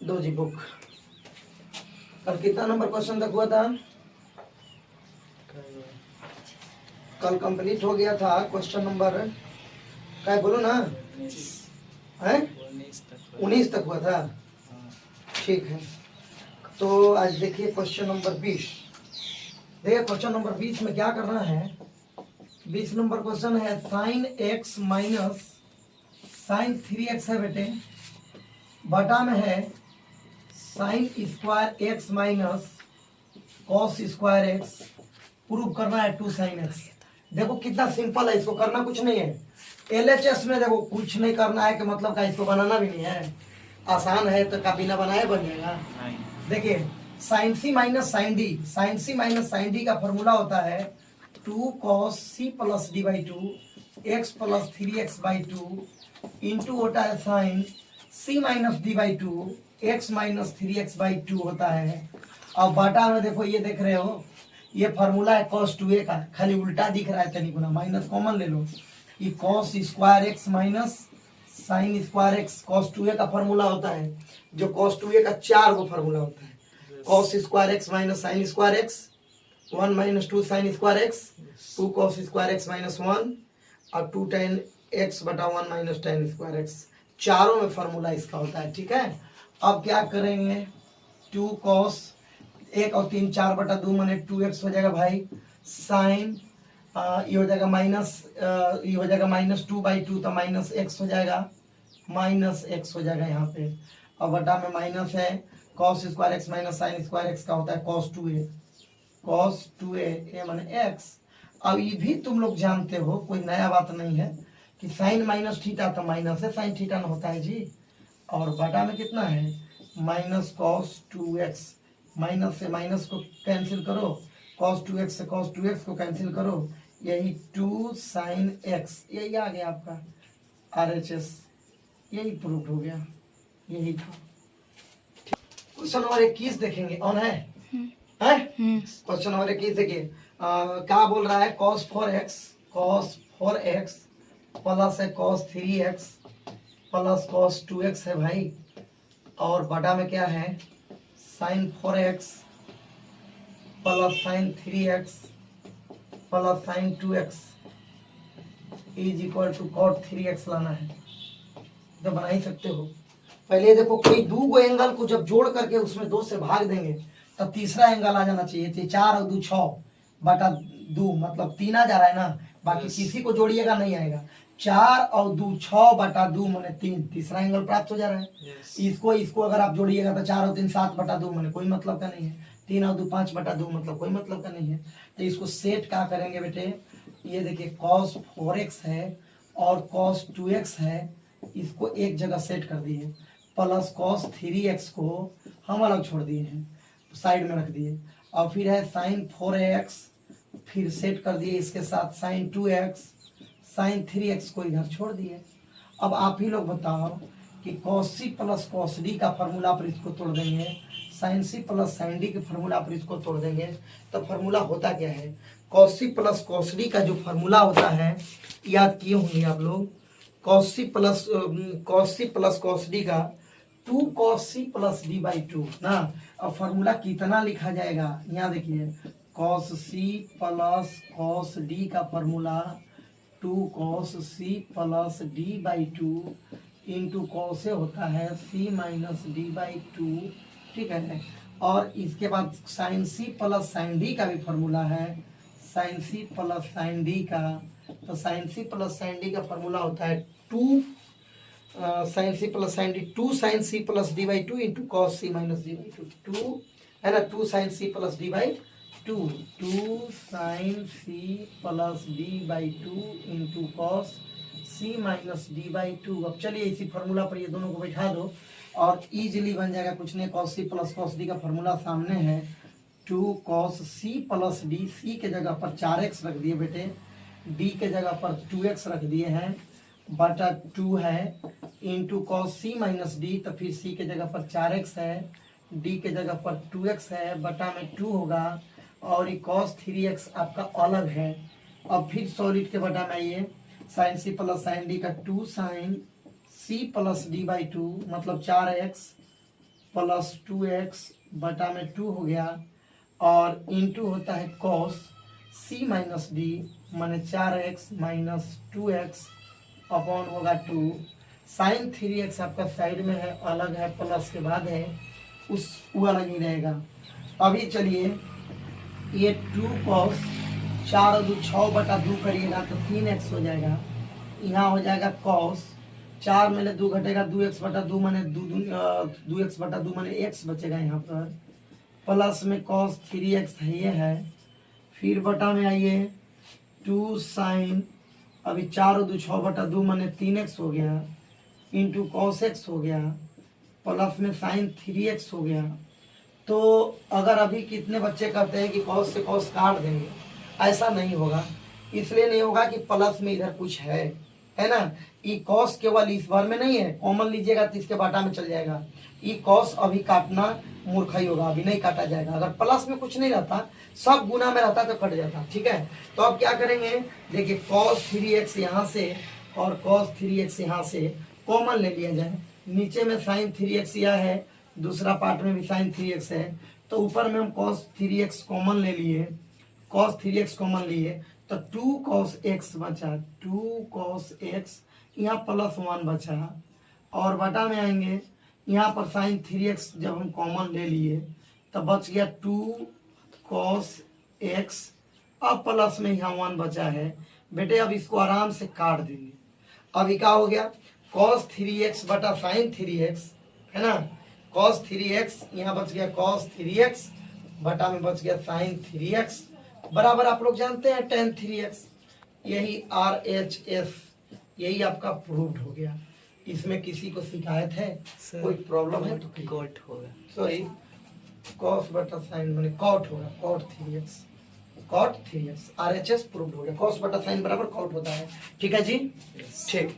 दो जी बुक। कल कितना नंबर क्वेश्चन तक हुआ था? कल कंप्लीट हो गया था क्वेश्चन नंबर, क्या बोलो ना, है 19 तक हुआ था। ठीक है, तो आज देखिए क्वेश्चन नंबर 20। देखिए क्वेश्चन नंबर 20 में क्या करना है। 20 नंबर क्वेश्चन है sine x minus sine 3x है बेटे, बटा में है sine square x minus cos square x, prove करना है 2 साइन एक्स। देखो कितना सिंपल है, इसको करना कुछ नहीं है। LHS में देखो कुछ नहीं करना है कि मतलब का इसको बनाना भी नहीं है, आसान है तो का बिना बनाए बन जाएगा। देखिए sine c minus sine d, sine c minus sine d का फॉर्मूला होता है 2 cos c plus d by 2 x plus 3x by 2 into होता है sine c minus d by 2 x minus 3x by 2 होता है। और बटा में देखो ये देख रहे हो, ये फार्मूला है cos 2a का, खाली उल्टा दिख रहा है तनी गुना, माइनस कॉमन ले लो। ये cos square x minus sign square x cos 2a का फार्मूला होता है, जो cos 2a का 4 गो फार्मूला होता है। cos square x minus sign square x 1 minus 2 sign square x 2 cos square x minus 1 और 2 tan x बटा 1 माइनस tan स्क्वायर एक्स, चारों में फार्मूला इसका होता है। ठीक है, अब क्या करेंगे, 2 cos 1 और 3 4 बटा 2 माने 2x हो जाएगा भाई, साइन ये हो जाएगा माइनस, ये हो जाएगा माइनस 2 बाई 2 तो माइनस एक्स हो जाएगा, माइनस एक्स हो जाएगा यहाँ पे। और बटा में माइनस है cos square x minus sign square x का होता है cos 2a, cos 2a ए माने x। अब ये भी तुम लोग जानते हो, कोई नया बात नहीं है कि साइन माइनस थीटा तो माइनस है साइन थीटा न होता है जी। और बटा में कितना है माइनस cos 2x, माइनस से माइनस को कैंसिल करो, cos 2x से cos 2x को कैंसिल करो, यही 2 साइन x, यही आ गया आपका RHS, यही प्रूफ हो गया, यही था। क्वेश्चन नंबर 21 देखेंगे, ऑन है क्वेश्चन नंबर 21 देखिए, क्या बोल रहा है cos 4x प्लस है cos 3x plus cos 2x है भाई, और बटा में क्या है sine 4x plus sine 3x plus sine 2x is equal to cot 3x लाना है। तो बना ही सकते हो। पहले देखो कोई दो गो एंगल को जब जोड़ करके उसमें 2 से भाग देंगे तब तीसरा एंगल आ जाना चाहिए थे। 4 और 2 6 बटा 2 मतलब 3 आ जा रहा है ना, बाकी किसी को जोड़िएगा नहीं आएगा। 4 और 2 6 बटा 2 माने 3, तीसरा एंगल प्राप्त हो जा रहा है। इसको अगर आप जोड़िएगा तो 4 और 3 7 बटा 2 माने कोई मतलब का नहीं है, 3 और 2 5 बटा 2 मतलब कोई मतलब का नहीं है। तो इसको सेट क्या करेंगे बेटे, ये देखिए cos 4x है और cos 2x है, इसको एक जगह सेट कर दिए, प्लस cos 3x को हम अलग छोड़ दिए हैं, साइड में रख दिए, और फिर है साइन 4x फिर सेट कर दिए इसके साथ साइन 2x, साइन 3x को इधर छोड़ दिए। अब आप ही लोग बताओ कि cos c plus cos d का फार्मूला पर इसको तोड़ देंगे, sine c plus sine d के फार्मूला पर इसको तोड़ देंगे, तो फार्मूला होता क्या है, cos c plus cos d का जो फार्मूला होता है याद किए होंगे आप लोग, cos c plus cos d का 2 cos c plus d by 2 ना। अब फार्मूला कितना लिखा जाएगा, यहाँ देखिए cos c plus cos d का formula 2 cos c plus d by 2 into cos होता है c माइनस d बाई 2, ठीक है। और इसके बाद sine c plus sine d का भी फार्मूला है, sine c plus sine d का, तो sine c plus sine d का फार्मूला होता है 2 sine c plus sine d, 2 sine c plus d by 2 into cos c minus d by 2, 2 है ना, 2 sine c plus d by 2, 2 sine c plus d by 2 into cos c minus d by 2। अब चलिए इसी formula पर ये दोनों को बैठा दो और इजीली बन जाएगा, कुछ नहीं, cos C plus cos D का फार्मूला सामने है, 2 cos C plus D, C के जगह पर 4x रख दिए बेटे, डी के जगह पर 2x रख दिए हैं, बटा 2 है into cos c minus D, तो फिर सी के जगह पर 4x है, डी के जगह पर 2x है, बटा में 2 होगा, और ये कॉस 3x आपका अलग है। अब फिर सॉलिड के बटा में ये sine c plus sine d का 2 sine c plus d by two मतलब 4x प्लस 2x बटा में 2 हो गया, और इंटू होता है कॉस c माइनस डी माने 4x माइनस 2x अपॉन होगा 2, साइन 3x आपका साइड में है, अलग है, प्लस के बाद है, उस वो अलग ही रहेगा। अभी चलिए ये 2 कॉस 4 और 2 6 बटा 2 करिएगा तो 3x हो जाएगा। यहाँ हो जाएगा कॉस 4 में ले 2 घटेगा 2x बटा 2 माने 2x बटा 2 माने x बचेगा यहाँ पर, प्लस में कॉस 3x है ये है, फिर बटा में आइए 2 साइन, अभी 4 और 2 6 बटा 2 माने 3x हो गया, इंटू कॉस x हो गया, प्लस में साइन 3x हो गया। तो अगर अभी कितने बच्चे कहते हैं कि कॉस से कॉस काट देंगे, ऐसा नहीं होगा। इसलिए नहीं होगा कि प्लस में इधर कुछ है ना, ये कॉस केवल इस बार में नहीं है, कॉमन लीजिएगा तो इसके बाटा में चल जाएगा। ये कॉस अभी काटना मूर्खाई होगा, अभी नहीं काटा जाएगा। अगर प्लस में कुछ नहीं रहता, सब गुना में रहता तो कट जाता, ठीक है। तो अब क्या करेंगे, देखिए cos 3x यहाँ से और cos 3x यहाँ से कॉमन ले लिया जाए, नीचे में sin 3x यह है, दूसरा पार्ट में भी sin 3x है, तो ऊपर में हम cos 3x कॉमन ले लिए, cos 3x कॉमन लिए तो 2 cos x बचा, 2 cos x यहाँ प्लस 1 बचा, और बटा में आएंगे यहाँ पर sin 3x जब हम कॉमन ले लिए तो बच गया 2 cos x, अब प्लस में यहाँ 1 बचा है। बेटे अब इसको आराम से काट देंगे। अभी क्या हो गया, cos 3x बटा sin 3x है ना, cos 3x यहाँ बच गया cos 3x बटा में बच गया sin 3x बराबर आप लोग जानते हैं tan 3x, यही RHS, यही आपका प्रूव्ड हो गया। इसमें किसी को शिकायत है, कोई प्रॉब्लम है तो कॉट होगा, सॉरी cos बटा sin माने कॉट होगा, cot 3x RHS प्रूव्ड हो गया। cos बटा sin बराबर कॉट होता है, ठीक है जी, ठीक।